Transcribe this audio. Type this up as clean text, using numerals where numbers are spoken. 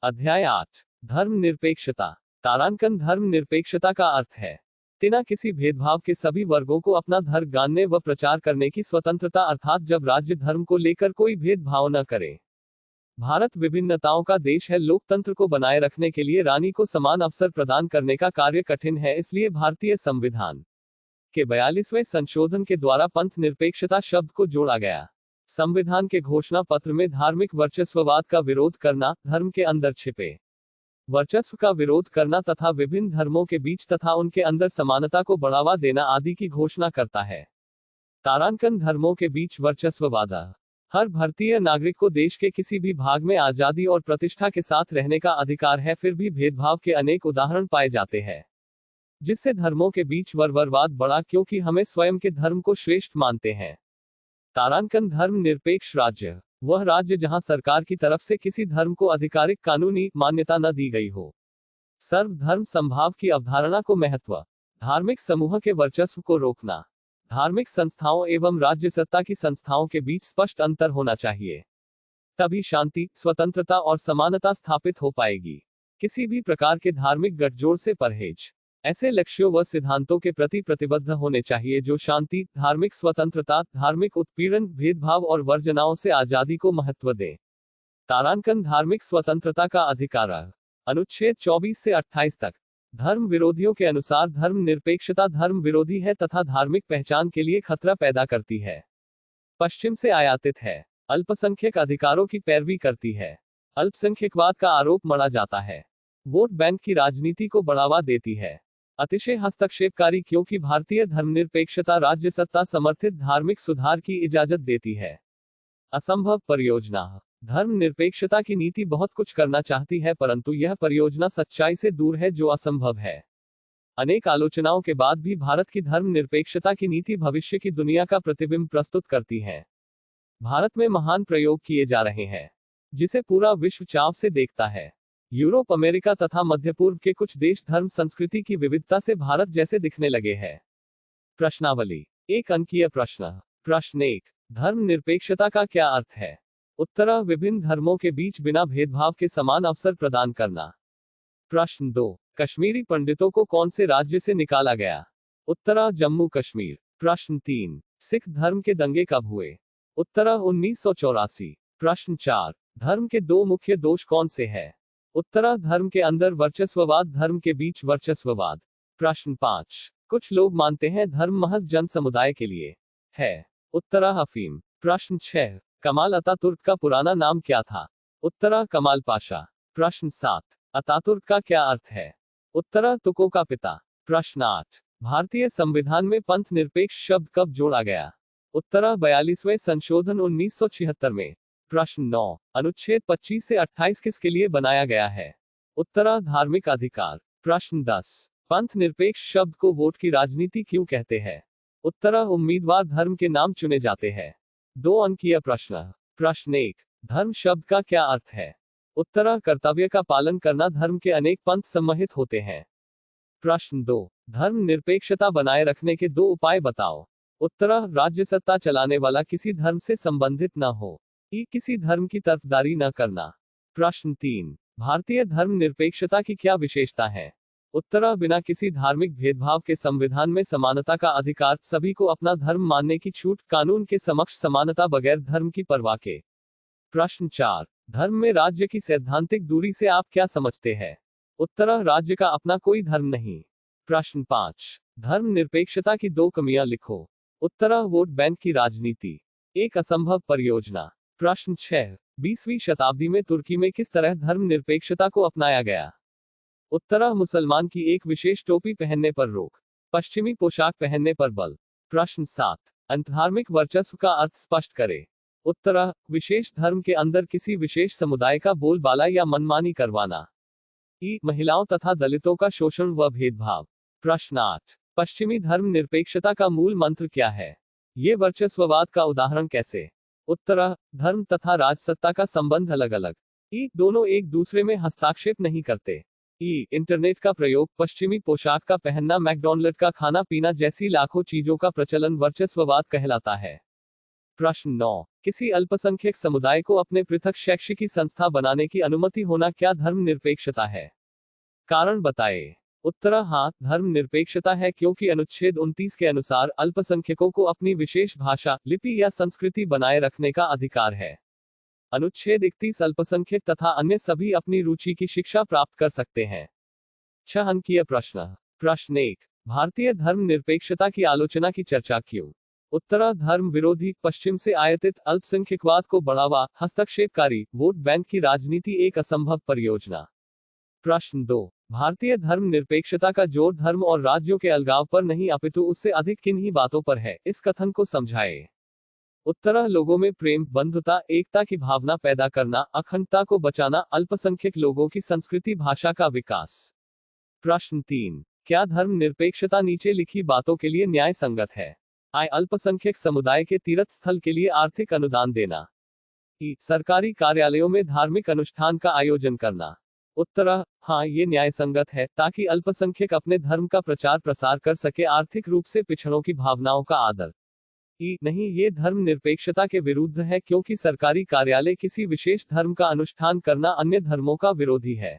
अध्याय 8 धर्मनिरपेक्षता। तारांकन धर्मनिरपेक्षता का अर्थ है बिना किसी भेदभाव के सभी वर्गों को अपना धर्म जानने व प्रचार करने की स्वतंत्रता, अर्थात जब राज्य धर्म को लेकर कोई भेदभाव न करे। भारत विभिन्नताओं का देश है। लोकतंत्र को बनाए रखने के लिए रानी को समान अवसर प्रदान करने का कार्य कठिन है। इसलिए भारतीय संविधान के 42वें संशोधन के द्वारा पंथ निरपेक्षता शब्द को जोड़ा गया। संविधान के घोषणा पत्र में धार्मिक वर्चस्ववाद का विरोध करना, धर्म के अंदर छिपे वर्चस्व का विरोध करना तथा विभिन्न धर्मों के बीच तथा उनके अंदर समानता को बढ़ावा देना आदि की घोषणा करता है। तारांकन धर्मों के बीच वर्चस्ववाद। हर भारतीय नागरिक को देश के किसी भी भाग में आजादी और प्रतिष्ठा के साथ रहने का अधिकार है। फिर भी भेदभाव के अनेक उदाहरण पाए जाते हैं, जिससे धर्मों के बीच वरवरवाद बढ़ा, क्योंकि हमें स्वयं के धर्म को श्रेष्ठ मानते हैं। तारांकन धर्म निरपेक्ष राज्य वह राज्य जहां सरकार की तरफ से किसी धर्म को आधिकारिक कानूनी मान्यता न दी गई हो। सर्वधर्म संभाव की अवधारणा को महत्व। धार्मिक समूह के वर्चस्व को रोकना। धार्मिक संस्थाओं एवं राज्य सत्ता की संस्थाओं के बीच स्पष्ट अंतर होना चाहिए, तभी शांति, स्वतंत्रता और समानता स्थापित हो पाएगी। किसी भी प्रकार के धार्मिक गठजोड़ से परहेज। ऐसे लक्ष्यों व सिद्धांतों के प्रति प्रतिबद्ध होने चाहिए जो शांति, धार्मिक स्वतंत्रता, धार्मिक उत्पीड़न, भेदभाव और वर्जनाओं से आजादी को महत्व दें। तारांकन धार्मिक स्वतंत्रता का अधिकार। अनुच्छेद 24 से 28 तक। धर्म विरोधियों के अनुसार धर्म निरपेक्षता धर्म विरोधी है तथा धार्मिक पहचान के लिए खतरा पैदा करती है। पश्चिम से आयातित है। अल्पसंख्यक अधिकारों की पैरवी करती है। अल्पसंख्यकवाद का आरोप मढ़ा जाता है। वोट बैंक की राजनीति को बढ़ावा देती है। अतिशय हस्तक्षेपकारी, क्योंकि भारतीय धर्मनिरपेक्षता राज्य सत्ता समर्थित धार्मिक सुधार की इजाजत देती है। असंभव परियोजना। धर्मनिरपेक्षता की नीति बहुत कुछ करना चाहती है, परंतु यह परियोजना सच्चाई से दूर है, जो असंभव है। अनेक आलोचनाओं के बाद भी भारत की धर्मनिरपेक्षता की नीति भविष्य की दुनिया का प्रतिबिंब प्रस्तुत करती है। भारत में महान प्रयोग किए जा रहे हैं, जिसे पूरा विश्व चाव से देखता है। यूरोप, अमेरिका तथा मध्य पूर्व के कुछ देश धर्म संस्कृति की विविधता से भारत जैसे दिखने लगे हैं। प्रश्नावली। एक अंकीय प्रश्न। प्रश्न 1, धर्मनिरपेक्षता का क्या अर्थ है? उत्तर, विभिन्न धर्मों के बीच बिना भेदभाव के समान अवसर प्रदान करना। प्रश्न 2, कश्मीरी पंडितों को कौन से राज्य से निकाला गया? उत्तर, जम्मू कश्मीर। प्रश्न 3, सिख धर्म के दंगे कब हुए? उत्तर, 1984। प्रश्न 4, धर्म के दो मुख्य दोष कौन से हैं? उत्तर, धर्म के अंदर वर्चस्ववाद, धर्म के बीच वर्चस्ववाद। प्रश्न 5, कुछ लोग मानते हैं धर्म महज जन समुदाय के लिए है। उत्तर, अफीम। प्रश्न 6, कमाल अतातुर्क का पुराना नाम क्या था? उत्तर, कमाल पाशा। प्रश्न 7, अतातुर्क का क्या अर्थ है? उत्तर, तुकों का पिता। प्रश्न 8, भारतीय संविधान में पंथ निरपेक्ष शब्द कब जोड़ा गया? उत्तर, 42वें संशोधन 1976 में। प्रश्न 9, अनुच्छेद 25 से 28 किसके लिए बनाया गया है? उत्तर, धार्मिक अधिकार। प्रश्न 10, पंथ निरपेक्ष शब्द को वोट की राजनीति क्यों कहते हैं? उत्तर, उम्मीदवार धर्म के नाम चुने जाते हैं। 2 अंकीय प्रश्न। प्रश्न 1, धर्म शब्द का क्या अर्थ है? उत्तर, कर्तव्य का पालन करना। धर्म के अनेक पंथ सम्मिलित होते हैं। प्रश्न 2, धर्म निरपेक्षता बनाए रखने के 2 उपाय बताओ। उत्तर, राज्य सत्ता चलाने वाला किसी धर्म से संबंधित न हो। किसी धर्म की तरफदारी न करना। प्रश्न 3, भारतीय धर्म निरपेक्षता की क्या विशेषता है? उत्तर, बिना किसी धार्मिक भेदभाव के संविधान में समानता का अधिकार, सभी को अपना धर्म मानने की छूट, कानून के समक्ष समानता बगैर धर्म की परवाह के। प्रश्न 4, धर्म में राज्य की सैद्धांतिक दूरी से आप क्या समझते हैं? उत्तर, राज्य का अपना कोई धर्म नहीं। प्रश्न 5, धर्म निरपेक्षता की 2 कमियां लिखो। उत्तर, वोट बैंक की राजनीति। एक असंभव परियोजना। प्रश्न 6, 20वीं शताब्दी में तुर्की में किस तरह धर्म निरपेक्षता को अपनाया गया? उत्तर, मुसलमान की एक विशेष टोपी पहनने पर रोक, पश्चिमी पोशाक पहनने पर बल। प्रश्न 7, अंतधार्मिक वर्चस्व का अर्थ स्पष्ट करें। उत्तर, विशेष धर्म के अंदर किसी विशेष समुदाय का बोलबाला या मनमानी करवाना। महिलाओं तथा दलितों का शोषण व भेदभाव। प्रश्न 8, पश्चिमी धर्म निरपेक्षता का मूल मंत्र क्या है? ये वर्चस्ववाद का उदाहरण कैसे? उत्तर, धर्म तथा राजसत्ता का संबंध अलग अलग। दोनों एक दूसरे में हस्तक्षेप नहीं करते। इंटरनेट का प्रयोग, पश्चिमी पोशाक का पहनना, मैकडॉनल्ड का खाना पीना जैसी लाखों चीजों का प्रचलन वर्चस्ववाद कहलाता है। प्रश्न 9, किसी अल्पसंख्यक समुदाय को अपने पृथक शैक्षिकी संस्था बनाने की अनुमति होना क्या धर्मनिरपेक्षता है? कारण बताएं। उत्तर हाँ, धर्मनिरपेक्षता है, क्योंकि अनुच्छेद 29 के अनुसार अल्पसंख्यकों को अपनी विशेष भाषा, लिपि या संस्कृति बनाए रखने का अधिकार है। अनुच्छेद 31 अल्पसंख्यक तथा अन्य सभी अपनी रुचि की शिक्षा प्राप्त कर सकते हैं। 6 अंकीय प्रश्न। प्रश्न 1, भारतीय धर्मनिरपेक्षता की आलोचना की चर्चा क्यों? उत्तर धर्म विरोधी, पश्चिम से आयातित अल्पसंख्यकवाद को बढ़ावा, हस्तक्षेपकारी, वोट बैंक की राजनीति एक असंभव परियोजना। प्रश्न 2, भारतीय धर्मनिरपेक्षता का जोर धर्म और राज्यों के अलगाव पर नहीं अपितु उससे अधिक किन्हीं बातों पर है, इस कथन को समझाएं। उत्तर लोगों में प्रेम, बंधुता, एकता की भावना पैदा करना, अखंडता को बचाना, अल्पसंख्यक लोगों की संस्कृति भाषा का विकास। प्रश्न 3, क्या धर्मनिरपेक्षता नीचे लिखी बातों के लिए न्याय संगत है? अल्पसंख्यक समुदाय के तीर्थ स्थल के लिए आर्थिक अनुदान देना। सरकारी कार्यालयों में धार्मिक अनुष्ठान का आयोजन करना। उत्तर हाँ, ये न्याय संगत है, ताकि अल्पसंख्यक अपने धर्म का प्रचार प्रसार कर सके। आर्थिक रूप से पिछड़ों की भावनाओं का आदर। नहीं, ये धर्मनिरपेक्षता के विरुद्ध है, क्योंकि सरकारी कार्यालय किसी विशेष धर्म का अनुष्ठान करना अन्य धर्मों का विरोधी है।